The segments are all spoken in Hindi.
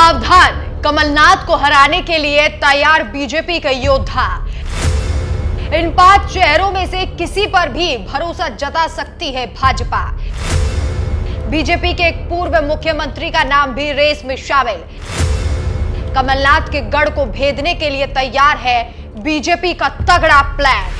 सावधान, कमलनाथ को हराने के लिए तैयार बीजेपी के योद्धा। इन 5 चेहरों में से किसी पर भी भरोसा जता सकती है भाजपा। बीजेपी के एक पूर्व मुख्यमंत्री का नाम भी रेस में शामिल। कमलनाथ के गढ़ को भेदने के लिए तैयार है बीजेपी का तगड़ा प्लान।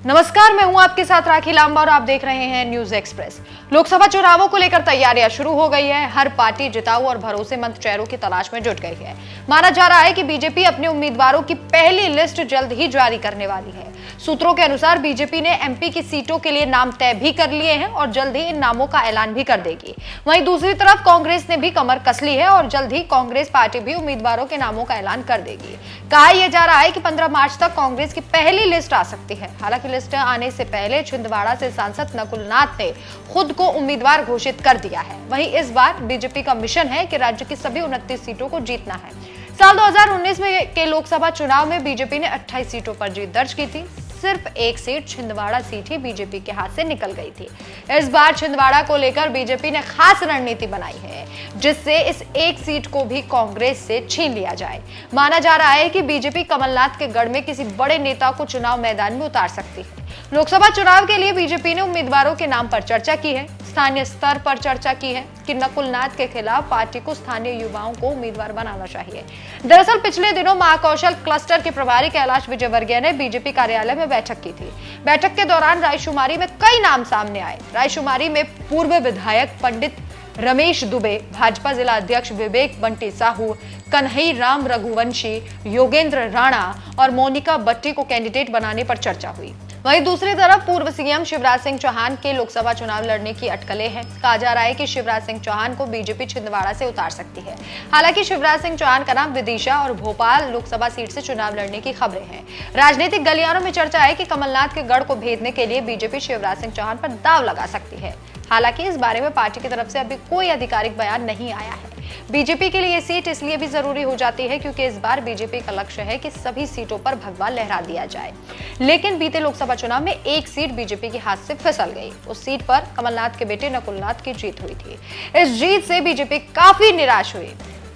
नमस्कार, मैं हूं आपके साथ राखी लांबा और आप देख रहे हैं न्यूज एक्सप्रेस। लोकसभा चुनावों को लेकर तैयारियां शुरू हो गई है। हर पार्टी जिताऊ और भरोसेमंद चेहरों की तलाश में जुट गई है। माना जा रहा है कि बीजेपी अपने उम्मीदवारों की पहली लिस्ट जल्द ही जारी करने वाली है। सूत्रों के अनुसार बीजेपी ने एमपी की सीटों के लिए नाम तय भी कर लिए हैं और जल्द ही इन नामों का ऐलान भी कर देगी। वहीं दूसरी तरफ कांग्रेस ने भी कमर कस ली है और जल्द ही कांग्रेस पार्टी भी उम्मीदवारों के नामों का ऐलान कर देगी। कहा यह जा रहा है कि 15 मार्च तक कांग्रेस की पहली लिस्ट आ सकती है। हालांकि लिस्ट आने से पहले छिंदवाड़ा से सांसद नकुलनाथ ने खुद को उम्मीदवार घोषित कर दिया है। वहीं इस बार बीजेपी का मिशन है कि राज्य की सभी 29 सीटों को जीतना है। साल 2019 में के लोकसभा चुनाव में बीजेपी ने 28 सीटों पर जीत दर्ज की थी। सिर्फ एक सीट छिंदवाड़ा सीट ही बीजेपी के हाथ से निकल गई थी। इस बार छिंदवाड़ा को लेकर बीजेपी ने खास रणनीति बनाई है, जिससे इस एक सीट को भी कांग्रेस से छीन लिया जाए। माना जा रहा है कि बीजेपी कमलनाथ के गढ़ में किसी बड़े नेता को चुनाव मैदान में उतार सकती है। लोकसभा चुनाव के लिए बीजेपी ने उम्मीदवारों के नाम पर चर्चा की है। स्थानीय स्तर पर चर्चा की है कि नकुलनाथ के खिलाफ पार्टी को स्थानीय युवाओं को उम्मीदवार बनाना चाहिए। दरअसल पिछले दिनों महाकौशल क्लस्टर के प्रभारी कैलाश विजयवर्गीय ने बीजेपी कार्यालय में बैठक की थी। बैठक के दौरान रायशुमारी में कई नाम सामने आए। रायशुमारी में पूर्व विधायक पंडित रमेश दुबे, भाजपा जिला अध्यक्ष विवेक बंटी साहू, कन्हई राम रघुवंशी, योगेंद्र राणा और मोनिका बट्टी को कैंडिडेट बनाने पर चर्चा हुई। वहीं दूसरी तरफ पूर्व सीएम शिवराज सिंह चौहान के लोकसभा चुनाव लड़ने की अटकलें हैं। कहा जा रहा है कि शिवराज सिंह चौहान को बीजेपी छिंदवाड़ा से उतार सकती है। हालांकि शिवराज सिंह चौहान का नाम विदिशा और भोपाल लोकसभा सीट से चुनाव लड़ने की खबरें हैं। राजनीतिक गलियारों में चर्चा है कि कमलनाथ के गढ़ को भेदने के लिए बीजेपी शिवराज सिंह चौहान पर दांव लगा सकती है। हालांकि इस बारे में पार्टी की तरफ से अभी कोई आधिकारिक बयान नहीं आया है। बीजेपी के लिए ये सीट इसलिए भी जरूरी हो जाती है क्योंकि इस बार बीजेपी का लक्ष्य है कि सभी सीटों पर भगवा लहरा दिया जाए। लेकिन बीते लोकसभा चुनाव में एक सीट बीजेपी के हाथ से फिसल गई। उस सीट पर कमलनाथ के बेटे नकुलनाथ की जीत हुई थी। इस जीत से बीजेपी काफी निराश हुई।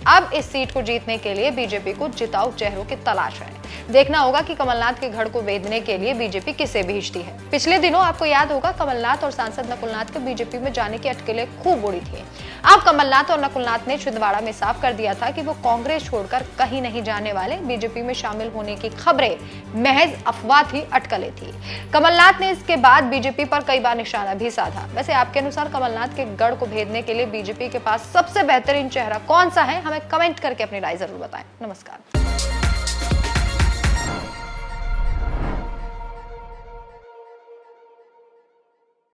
अब इस सीट को जीतने के लिए बीजेपी को जिताऊ चेहरों की तलाश है। देखना होगा कि कमलनाथ के गढ़ को भेदने के लिए बीजेपी किसे भेजती है। पिछले दिनों आपको याद होगा कमलनाथ और सांसद नकुलनाथ के बीजेपी में जाने की अटकलें खूब उड़ी थी। अब कमलनाथ और नकुलनाथ ने छिंदवाड़ा में साफ कर दिया था कि वो कांग्रेस छोड़कर कहीं नहीं जाने वाले। बीजेपी में शामिल होने की खबरें महज अफवाह थी, अटकलें थी। कमलनाथ ने इसके बाद बीजेपी पर कई बार निशाना भी साधा। वैसे आपके अनुसार कमलनाथ के गढ़ को भेदने के लिए बीजेपी के पास सबसे बेहतरीन चेहरा कौन सा है? हमें कमेंट करके अपनी राय जरूर बताएं। नमस्कार।